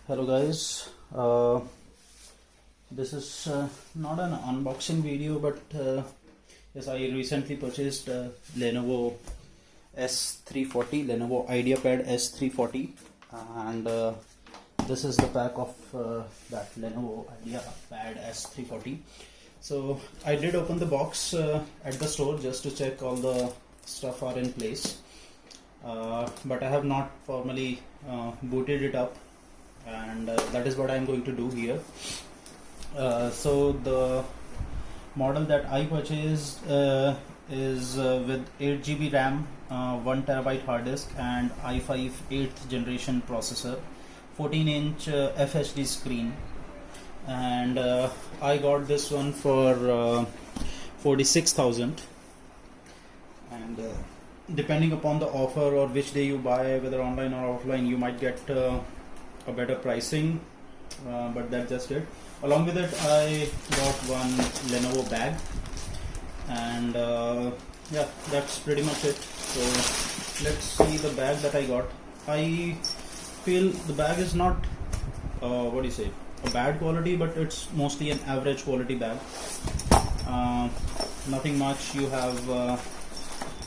Hello guys, this is not an unboxing video, but yes, I recently purchased Lennovo S340, Lennovo IdeaPad S340, and this is the pack of that Lennovo IdeaPad S340. So I did open the box at the store just to check all the stuff are in place, but I have not formally booted it up, and that is what I am going to do here. So the model that I purchased is with 8 GB RAM, 1 TB hard disk, and i5 8th generation processor, 14-inch FHD screen, and I got this one for 46,000. And depending upon the offer or which day you buy, whether online or offline, you might get a better pricing, but that's just it. Along with it, I got one Lenovo bag, and yeah, that's pretty much it. So let's see the bag that I got. I feel the bag is not what do you say, a bad quality, but it's mostly an average quality bag. Nothing much. You have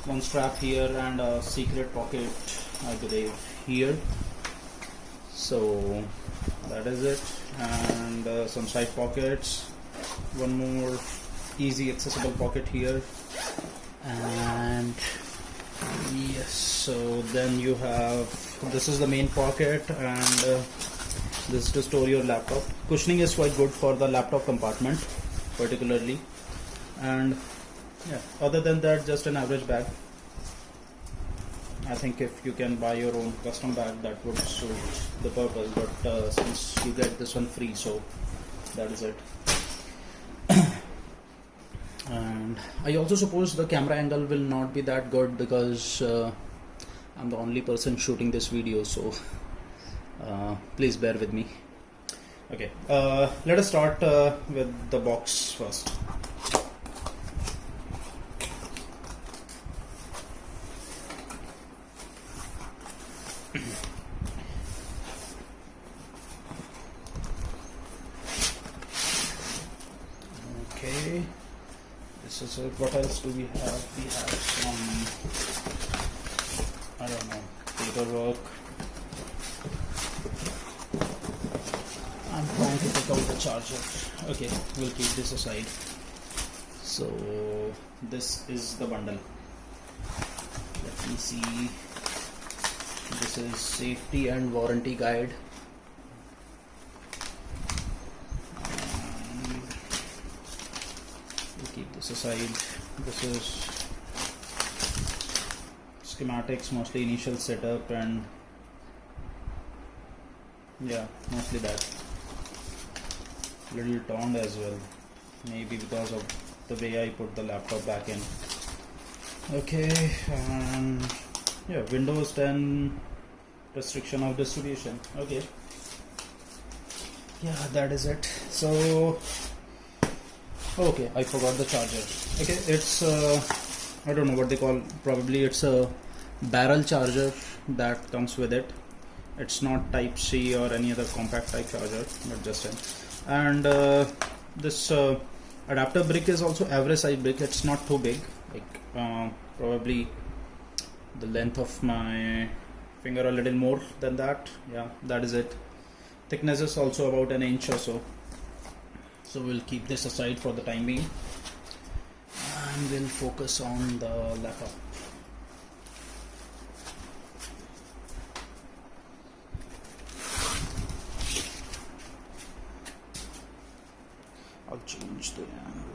one strap here and a secret pocket, I believe, here. So that is it, and some side pockets, one more easy accessible pocket here, and yes, so then you have, this is the main pocket, and this is to store your laptop. Cushioning is quite good for the laptop compartment particularly, and yeah, other than that, just an average bag. I think if you can buy your own custom bag, that would suit the purpose, but since you get this one free, so that is it. And I also suppose the camera angle will not be that good because I'm the only person shooting this video, so please bear with me. Okay, let us start with the box first. Okay, this is it. What else do we have? We have some, I don't know, paperwork. I'm trying to take out the charger. Okay, we'll keep this aside. So this is the bundle. Let me see. This is safety and warranty guide. Keep this aside. This is schematics, mostly initial setup, and yeah, mostly that. Little torn as well, maybe because of the way I put the laptop back in. Okay, and yeah, Windows 10 restriction of distribution. Okay, yeah, that is it. So okay, I forgot the charger. Okay, it's I don't know what they call, probably it's a barrel charger that comes with it. It's not type C or any other compact type charger, but just in. And this adapter brick is also average size brick. It's not too big, like probably the length of my finger, a little more than that. Yeah, that is it. Thickness is also about an inch or so. So we'll keep this aside for the time being, and we'll focus on the laptop. I'll change the angle.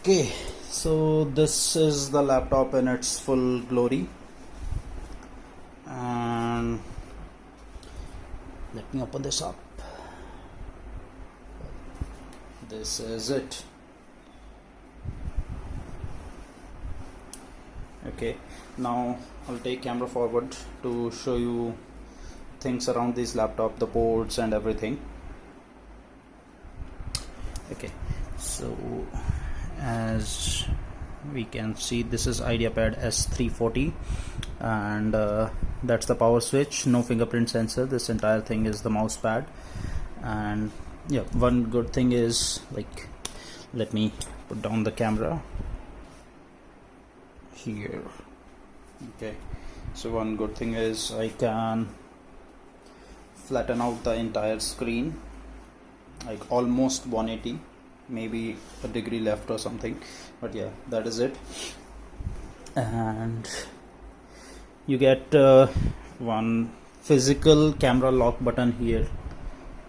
Okay, so this is the laptop in its full glory, and let me open this up. This is it. Okay, now I'll take camera forward to show you things around this laptop, the boards and everything. Okay, so as we can see, this is IdeaPad S340, and that's the power switch. No fingerprint sensor. This entire thing is the mouse pad. And yeah, one good thing is, like, let me put down the camera here. Okay, so one good thing is I can flatten out the entire screen, like almost 180, maybe a degree left or something, but yeah, that is it. And you get one physical camera lock button here.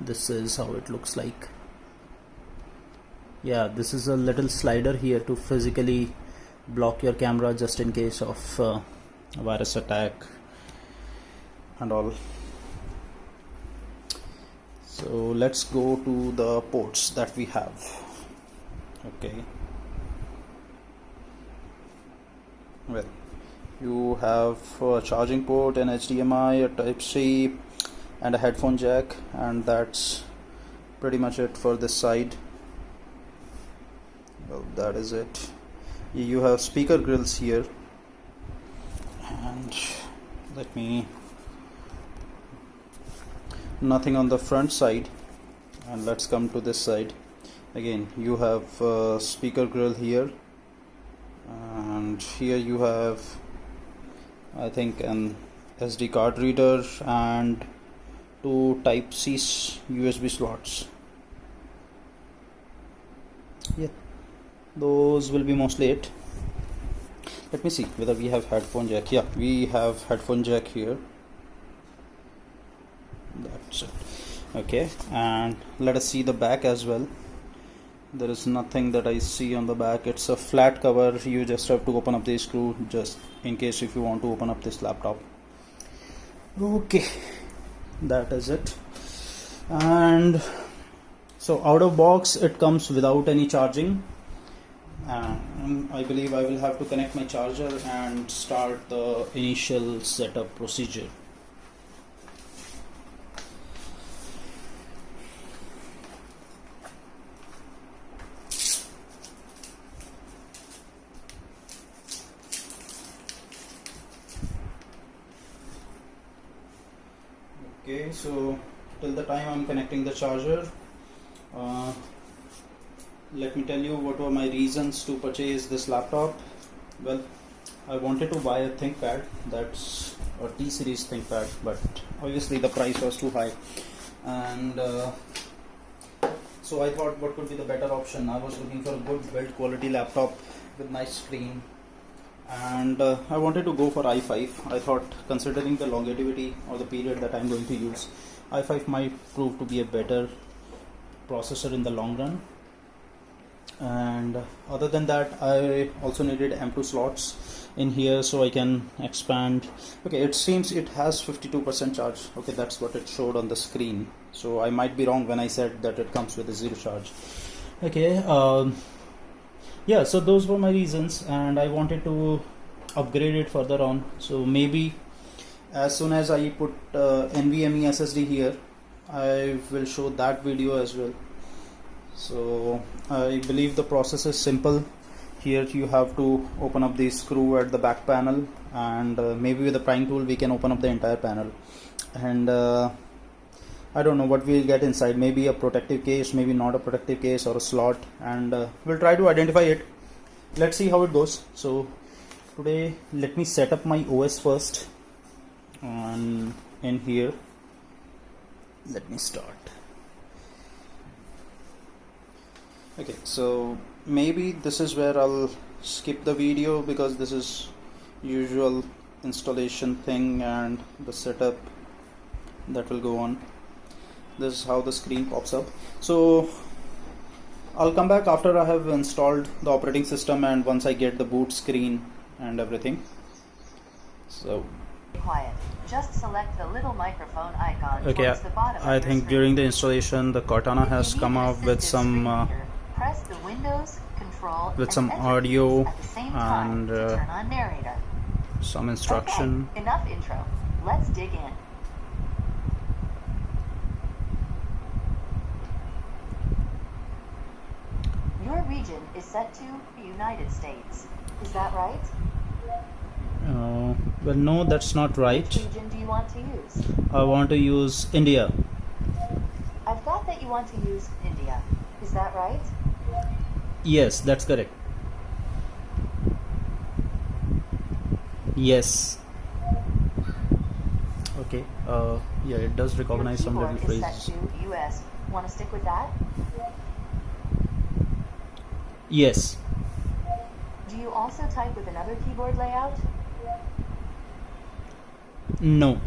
This is how it looks like. Yeah, this is a little slider here to physically block your camera just in case of a virus attack and all. So let's go to the ports that we have. Okay, well, you have a charging port, an HDMI, a Type-C, and a headphone jack, and that's pretty much it for this side. Well, that is it. You have speaker grills here, and let me, nothing on the front side. And let's come to this side. Again, you have a speaker grill here, and here you have, I think, an SD card reader and two Type-C USB slots. Yeah, those will be mostly it. Let me see whether we have headphone jack. Yeah, we have headphone jack here. That's it. Okay, and let us see the back as well. There is nothing that I see on the back. It's a flat cover. You just have to open up the screw just in case if you want to open up this laptop. Okay, that is it. And so out of box it comes without any charging, and I believe I will have to connect my charger and start the initial setup procedure. Okay, so till the time I'm connecting the charger, let me tell you what were my reasons to purchase this laptop. Well, I wanted to buy a ThinkPad, that's a T-series ThinkPad, but obviously the price was too high, and so I thought what could be the better option. I was looking for a good build quality laptop with nice screen, and I wanted to go for i5. I thought, considering the longevity or the period that I'm going to use, i5 might prove to be a better processor in the long run. And other than that, I also needed M2 slots in here so I can expand. Okay, it seems it has 52% charge. Okay, that's what it showed on the screen, so I might be wrong when I said that it comes with a zero charge. Okay, yeah, so those were my reasons, and I wanted to upgrade it further on. So maybe as soon as I put NVMe SSD here, I will show that video as well. So I believe the process is simple. Here you have to open up the screw at the back panel, and maybe with the prying tool we can open up the entire panel, and I don't know what we'll get inside. Maybe a protective case, maybe not a protective case, or a slot, and we'll try to identify it. Let's see how it goes. So today let me set up my OS first, and in here let me start. Okay, so maybe this is where I'll skip the video because this is usual installation thing and the setup that will go on. This is how the screen pops up. So I'll come back after I have installed the operating system and once I get the boot screen and everything. So quiet. Just select the little microphone icon towards the bottom. I think during the installation the Cortana has come up with some press the Windows, Control, with and some Enter audio at the same time and to turn on narrator. some instruction. Okay, enough intro. Let's dig in. region is set to the United States. Is that right? Well, no, that's not right. Which region do you want to use? I want to use India. I've got that you want to use India. Is that right? Yes, that's correct. Yes. Okay. Yeah, it does recognize some little Your keyboard is phrases. set to US. Want to stick with that? Yes. Do you also type with another keyboard layout? No.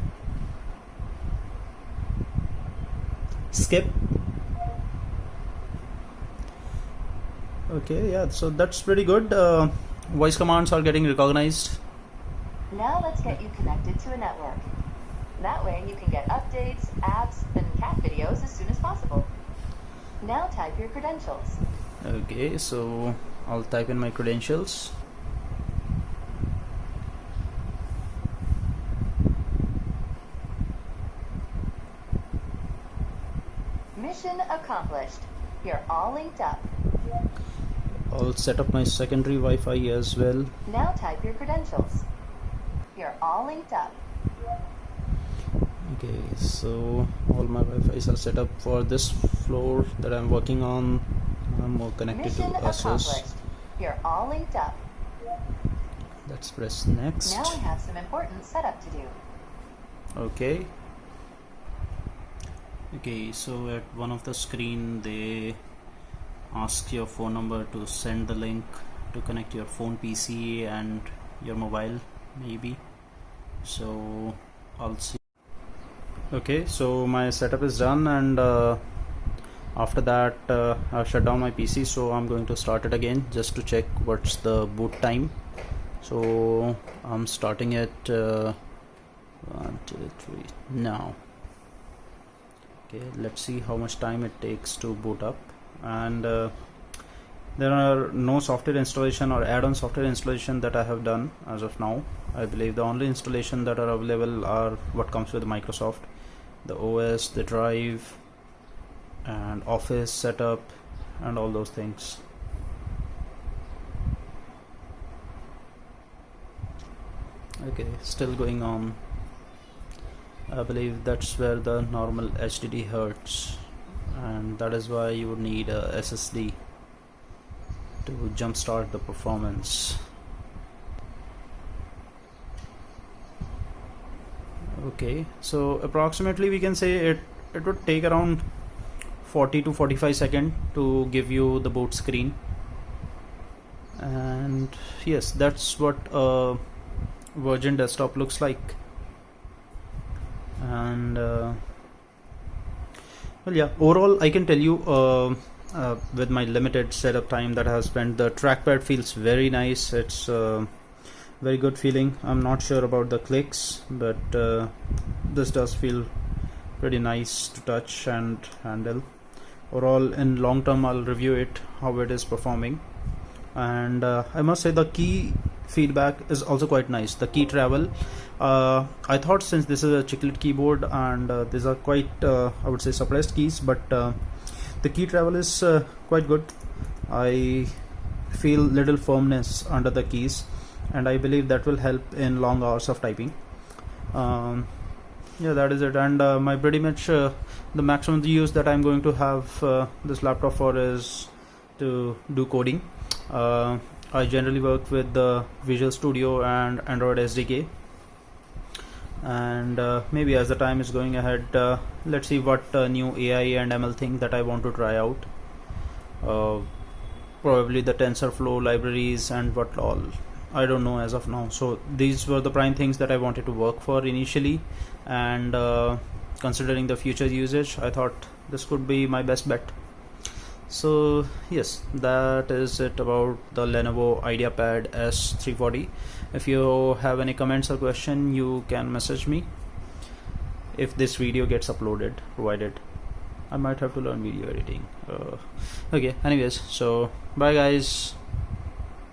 Skip. Okay, yeah, so that's pretty good. Voice commands are getting recognized. Now let's get you connected to a network. That way you can get updates, apps, and cat videos as soon as possible. Now type your credentials. Okay, so I'll type in my credentials. Mission accomplished. You're all linked up. I'll set up my secondary Wi-Fi as well. Now type your credentials. You're all linked up. Okay, so all my Wi-Fi's are set up for this floor that I'm working on. I'm more connected Mission to Asus. accomplished. You're all linked up. Let's press next. Now we have some important setup to do. Okay. Okay, so at one of the screen they ask your phone number to send the link to connect your phone, PC and your mobile maybe. So I'll see. Okay, so my setup is done, and after that I've shut down my PC, so I'm going to start it again just to check what's the boot time. So I'm starting it 1, 2, 3 now. Okay, let's see how much time it takes to boot up. And there are no software installation or add-on software installation that I have done as of now. I believe the only installation that are available are what comes with Microsoft, the OS, the drive and Office setup and all those things. Okay, still going on. I believe that's where the normal HDD hurts, and that is why you would need a SSD to jumpstart the performance. Okay, so approximately we can say it would take around 40 to 45 seconds to give you the boot screen. And yes, that's what a Virgin desktop looks like. And well, yeah, overall I can tell you with my limited setup time that I have spent, the trackpad feels very nice. It's very good feeling. I'm not sure about the clicks, but this does feel pretty nice to touch and handle. Overall, in long term, I'll review it, how it is performing. And I must say the key feedback is also quite nice. The key travel, I thought since this is a chiclet keyboard and these are quite I would say suppressed keys, but the key travel is quite good. I feel little firmness under the keys, and I believe that will help in long hours of typing. Yeah, that is it. And my pretty much the maximum use that I'm going to have this laptop for is to do coding. I generally work with the Visual Studio and Android SDK, and maybe as the time is going ahead, let's see what new AI and ML thing that I want to try out. Probably the TensorFlow libraries and what all, I don't know as of now. So these were the prime things that I wanted to work for initially, and considering the future usage, I thought this could be my best bet. So yes, that is it about the Lenovo IdeaPad S340. If you have any comments or question, you can message me if this video gets uploaded, provided. I might have to learn video editing. Okay, anyways, so bye guys.